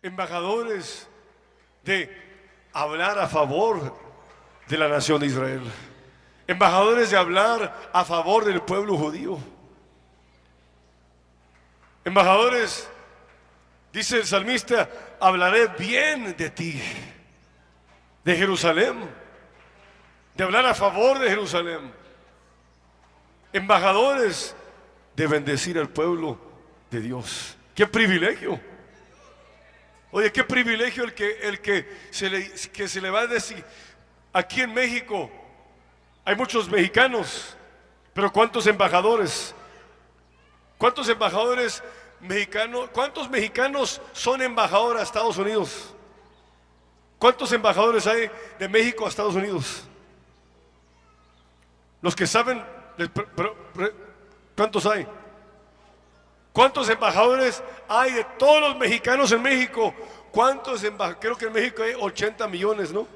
embajadores de hablar a favor de la nación de Israel, embajadores de hablar a favor del pueblo judío, embajadores, dice el salmista, hablaré bien de ti, de Jerusalén, de hablar a favor de Jerusalén, embajadores de bendecir al pueblo de Dios. ¡Qué privilegio! Oye, qué privilegio el que se le va a decir. Aquí en México hay muchos mexicanos, pero ¿cuántos embajadores? ¿Cuántos embajadores mexicanos? ¿Cuántos mexicanos son embajadores a Estados Unidos? ¿Cuántos embajadores hay de México a Estados Unidos? Los que saben, ¿cuántos hay? ¿Cuántos embajadores hay de todos los mexicanos en México? ¿Cuántos embajadores? Creo que en México hay 80 millones, ¿no?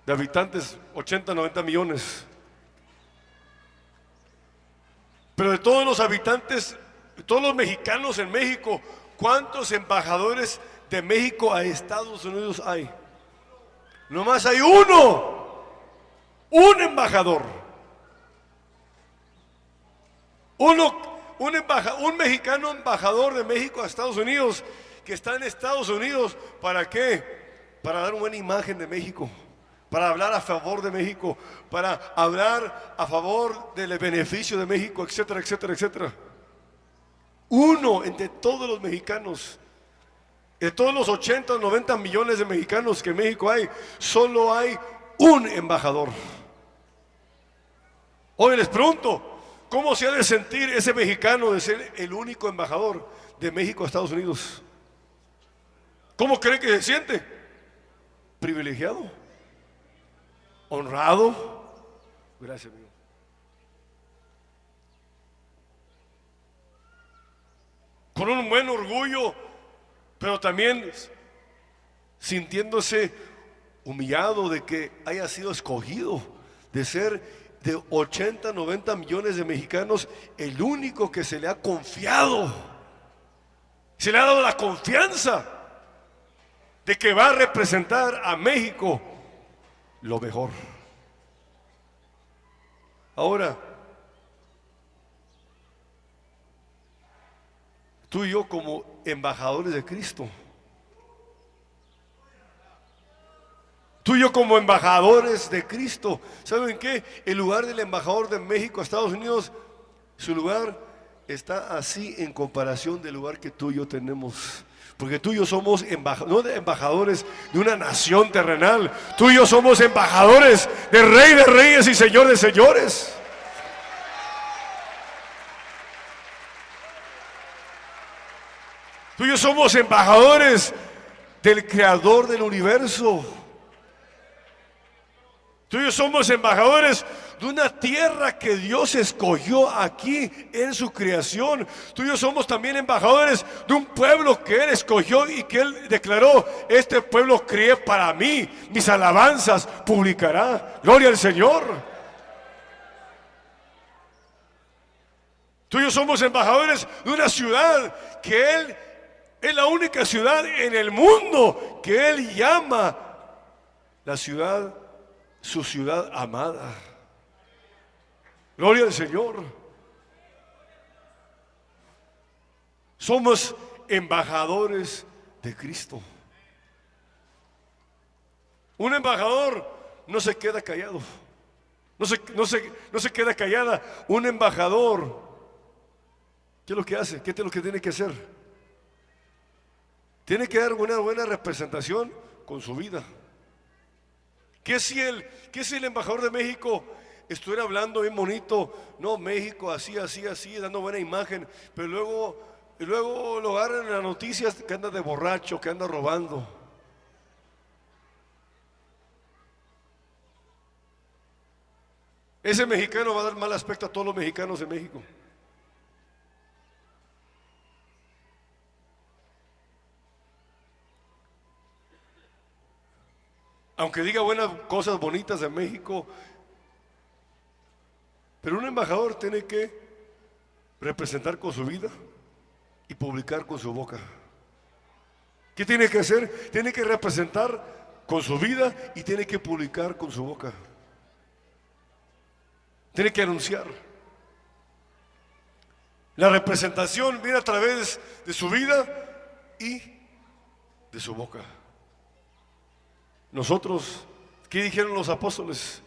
De habitantes, 80, 90 millones. Pero de todos los habitantes, de todos los mexicanos en México, ¿cuántos embajadores de México a Estados Unidos hay? Nomás hay uno, un embajador. Un mexicano embajador de México a Estados Unidos, que está en Estados Unidos, ¿para qué? Para dar una buena imagen de México, para hablar a favor de México, para hablar a favor del beneficio de México, etcétera, etcétera, etcétera. Uno entre todos los mexicanos, de todos los 80 o 90 millones de mexicanos que en México hay, solo hay un embajador. Hoy les pregunto, ¿cómo se ha de sentir ese mexicano de ser el único embajador de México a Estados Unidos? ¿Cómo cree que se siente? Privilegiado, honrado. Gracias, amigo. Con un buen orgullo, pero también sintiéndose humillado de que haya sido escogido, de ser de 80, 90 millones de mexicanos, el único que se le ha confiado, se le ha dado la confianza de que va a representar a México lo mejor. Ahora, tú y yo como embajadores de Cristo, tú y yo como embajadores de Cristo, ¿saben qué? El lugar del embajador de México a Estados Unidos, su lugar está así en comparación del lugar que tú y yo tenemos. Porque tú y yo somos no embajadores de una nación terrenal, tú y yo somos embajadores del Rey de Reyes y Señor de Señores. Tú y yo somos embajadores del Creador del universo. Tú y yo somos embajadores de una tierra que Dios escogió aquí en su creación. Tú y yo somos también embajadores de un pueblo que Él escogió y que Él declaró: este pueblo crié para mí, mis alabanzas publicará. Gloria al Señor. Tú y yo somos embajadores de una ciudad que Él es la única ciudad en el mundo que Él llama la ciudad, su ciudad amada. Gloria al Señor. Somos embajadores de Cristo. Un embajador no se queda callado. No se queda callada. Un embajador, ¿qué es lo que hace? ¿Qué es lo que tiene que hacer? Tiene que dar una buena representación con su vida. ¿Qué si el embajador de México estuviera hablando bien bonito? No, México así, así, así, dando buena imagen, pero luego lo agarran en las noticias que anda de borracho, que anda robando. Ese mexicano va a dar mal aspecto a todos los mexicanos de México. Aunque diga buenas cosas bonitas de México, pero un embajador tiene que representar con su vida y publicar con su boca. ¿Qué tiene que hacer? Tiene que representar con su vida y tiene que publicar con su boca. Tiene que anunciar. La representación viene a través de su vida y de su boca. Nosotros, ¿qué dijeron los apóstoles?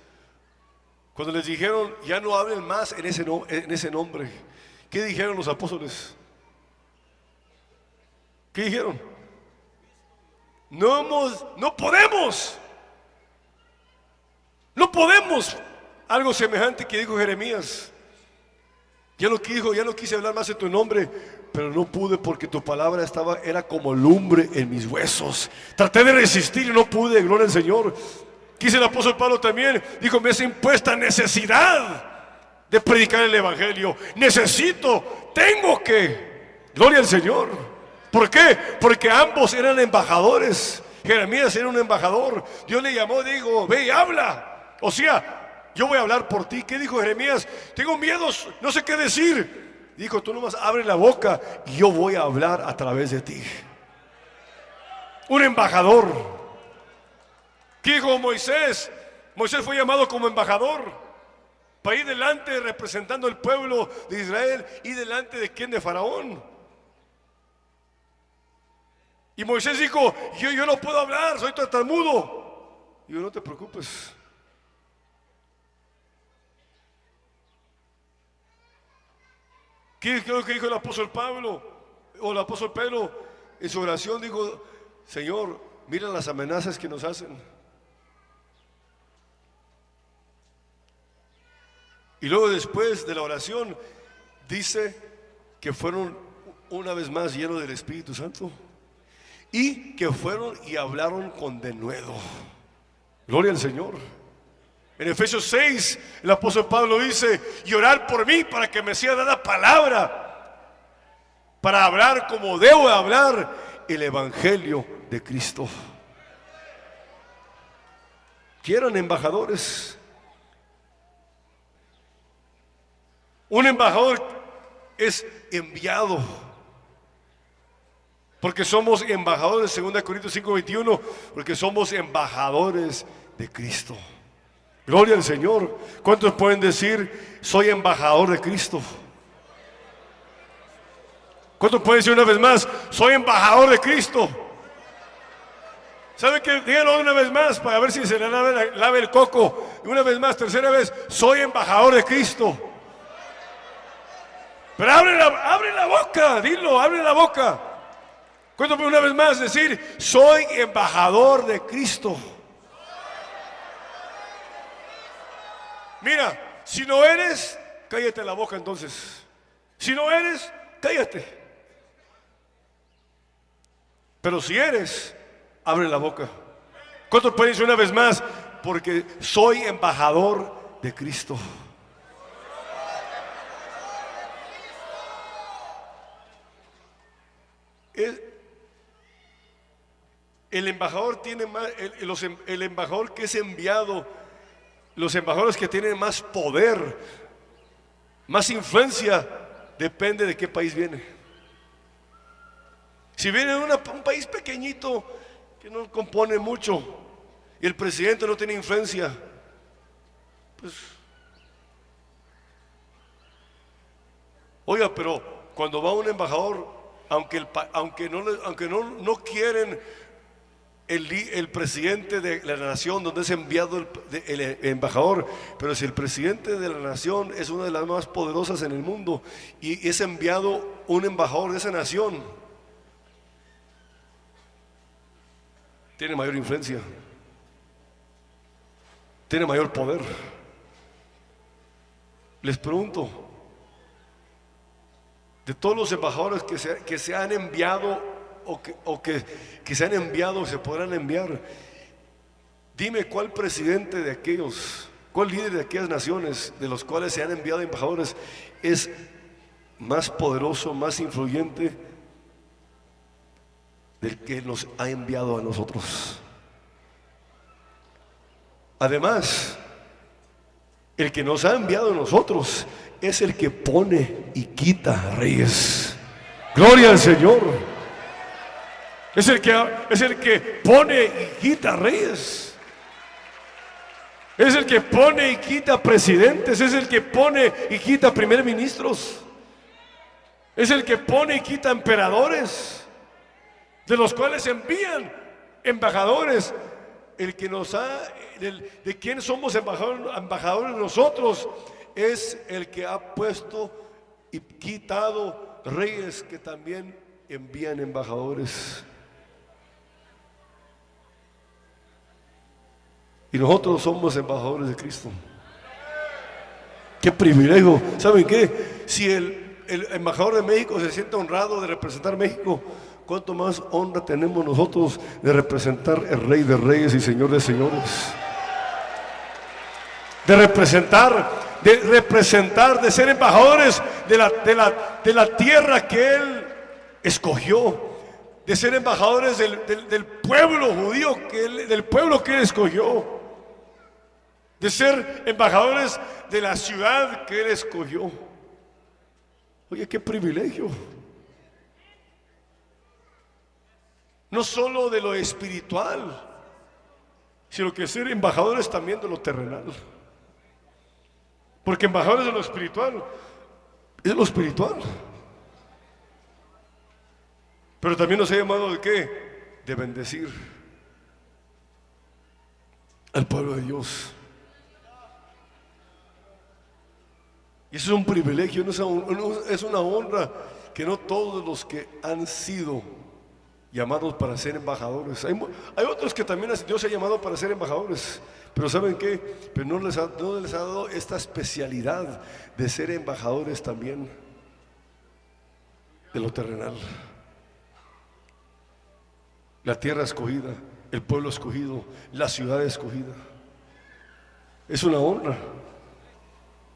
Cuando les dijeron, ya no hablen más en ese nombre. ¿Qué dijeron los apóstoles? ¿Qué dijeron? No podemos. No podemos. Algo semejante que dijo Jeremías. Ya no quise hablar más en tu nombre, pero no pude porque tu palabra era como lumbre en mis huesos. Traté de resistir y no pude, gloria al Señor. Quise el apóstol Pablo también, dijo, me es impuesta necesidad de predicar el evangelio. Tengo que, gloria al Señor. ¿Por qué? Porque ambos eran embajadores. Jeremías era un embajador. Dios le llamó, dijo, ve y habla. O sea, yo voy a hablar por ti. ¿Qué dijo Jeremías? Tengo miedos, no sé qué decir. Dijo, tú nomás abre la boca y yo voy a hablar a través de ti. Un embajador. ¿Qué dijo Moisés? Moisés fue llamado como embajador para ir delante representando al pueblo de Israel y delante de quién, de Faraón. Y Moisés dijo, yo no puedo hablar, soy tartamudo. Y yo, no te preocupes. ¿Qué es lo que dijo el apóstol Pablo? O el apóstol Pedro en su oración dijo, Señor, mira las amenazas que nos hacen. Y luego después de la oración dice que fueron una vez más llenos del Espíritu Santo y que fueron y hablaron con denuedo. Gloria al Señor. En Efesios 6 el apóstol Pablo dice, y orar por mí para que me sea dada palabra para hablar como debo de hablar el evangelio de Cristo. ¿Quieren embajadores? Un embajador es enviado, porque somos embajadores, 2 Corintios 5:21, porque somos embajadores de Cristo. Gloria al Señor. ¿Cuántos pueden decir, soy embajador de Cristo? ¿Cuántos pueden decir una vez más, soy embajador de Cristo? ¿Saben qué? Díganlo una vez más para ver si se le lave el coco. Y una vez más, tercera vez, soy embajador de Cristo. Pero abre la boca, dilo, abre la boca. ¿Cuántos pueden una vez más decir, soy embajador de Cristo? Mira, si no eres, cállate la boca entonces. Si no eres, cállate. Pero si eres, abre la boca. ¿Cuántos pueden decir una vez más? Porque soy embajador de Cristo. El embajador tiene más, el embajador que es enviado, los embajadores que tienen más poder, más influencia, depende de qué país viene. Si viene de un país pequeñito que no compone mucho y el presidente no tiene influencia, pues, oiga, pero cuando va un embajador, aunque no quieren el presidente de la nación donde es enviado el embajador, pero si el presidente de la nación es una de las más poderosas en el mundo y es enviado un embajador de esa nación, tiene mayor influencia, tiene mayor poder. Les pregunto, de todos los embajadores que se han enviado o que se han enviado, se podrán enviar, dime cuál presidente de aquellos, cuál líder de aquellas naciones de los cuales se han enviado embajadores es más poderoso, más influyente del que nos ha enviado a nosotros. Además, el que nos ha enviado a nosotros es el que pone y quita reyes. Gloria al Señor. Es el que pone y quita reyes. Es el que pone y quita presidentes. Es el que pone y quita primer ministros. Es el que pone y quita emperadores, de los cuales envían embajadores. El que nos ha, de quién somos embajadores nosotros, es el que ha puesto y quitado reyes que también envían embajadores. Y nosotros somos embajadores de Cristo. ¡Qué privilegio! ¿Saben qué? Si el embajador de México se siente honrado de representar México, ¿cuánto más honra tenemos nosotros de representar el Rey de Reyes y Señor de Señores? De representar, de ser embajadores de la tierra que Él escogió, de ser embajadores del pueblo judío, del pueblo que Él escogió, de ser embajadores de la ciudad que Él escogió. Oye, qué privilegio. No solo de lo espiritual, sino que ser embajadores también de lo terrenal. Porque embajadores de lo espiritual es lo espiritual. Pero también nos ha llamado ¿de qué? De bendecir al pueblo de Dios. Y eso es un privilegio, es una honra que no todos los que han sido llamados para ser embajadores. Hay otros que también Dios ha llamado para ser embajadores, pero ¿saben qué? Pero no les ha dado esta especialidad de ser embajadores también de lo terrenal. La tierra escogida, el pueblo escogido, la ciudad escogida. Es una honra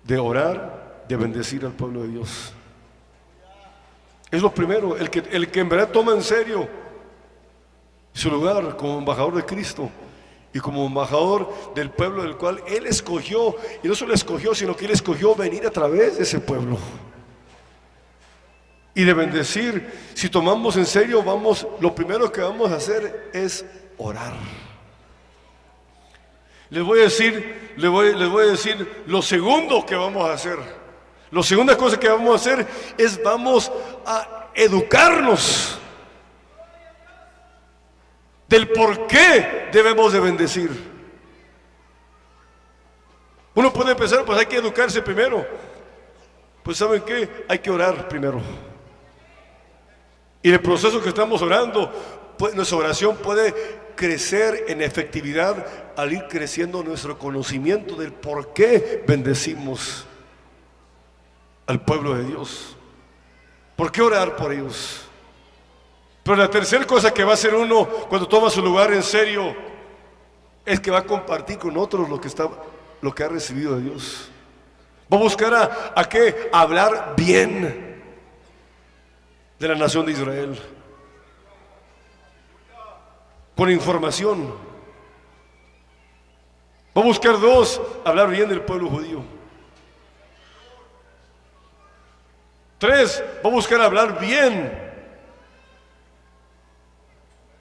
de orar, de bendecir al pueblo de Dios. Es lo primero, el que en verdad toma en serio su lugar como embajador de Cristo y como embajador del pueblo del cual Él escogió. Y no solo escogió, sino que Él escogió venir a través de ese pueblo y de bendecir. Si tomamos en serio, lo primero que vamos a hacer es orar. Les voy a decir lo segundo que vamos a hacer. La segunda cosa que vamos a hacer es vamos a educarnos del por qué debemos de bendecir. Uno puede pensar, pues hay que educarse primero. Pues ¿saben qué? Hay que orar primero. Y en el proceso que estamos orando, pues, nuestra oración puede crecer en efectividad al ir creciendo nuestro conocimiento del por qué bendecimos al pueblo de Dios. ¿Por qué orar por ellos? Pero la tercera cosa que va a hacer uno cuando toma su lugar en serio es que va a compartir con otros lo que ha recibido de Dios. Va a buscar a qué hablar bien de la nación de Israel, con información. Va a buscar hablar bien del pueblo judío. 3, va a buscar hablar bien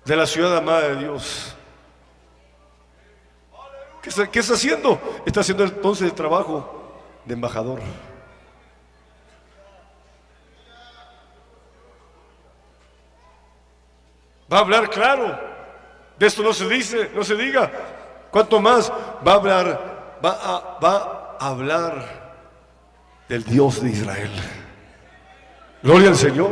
de la ciudad amada de Dios. ¿Qué está haciendo? Está haciendo entonces el trabajo de embajador. Va a hablar claro. De esto no se diga. ¿Cuánto más va a hablar del Dios de Israel? Gloria al Señor.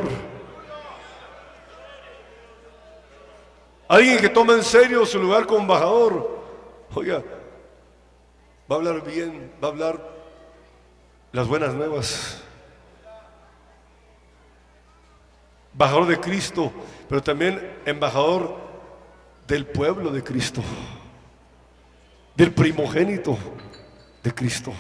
Alguien que toma en serio su lugar como embajador, oiga, va a hablar bien, va a hablar las buenas nuevas. Embajador de Cristo, pero también embajador del pueblo de Cristo, del primogénito de Cristo.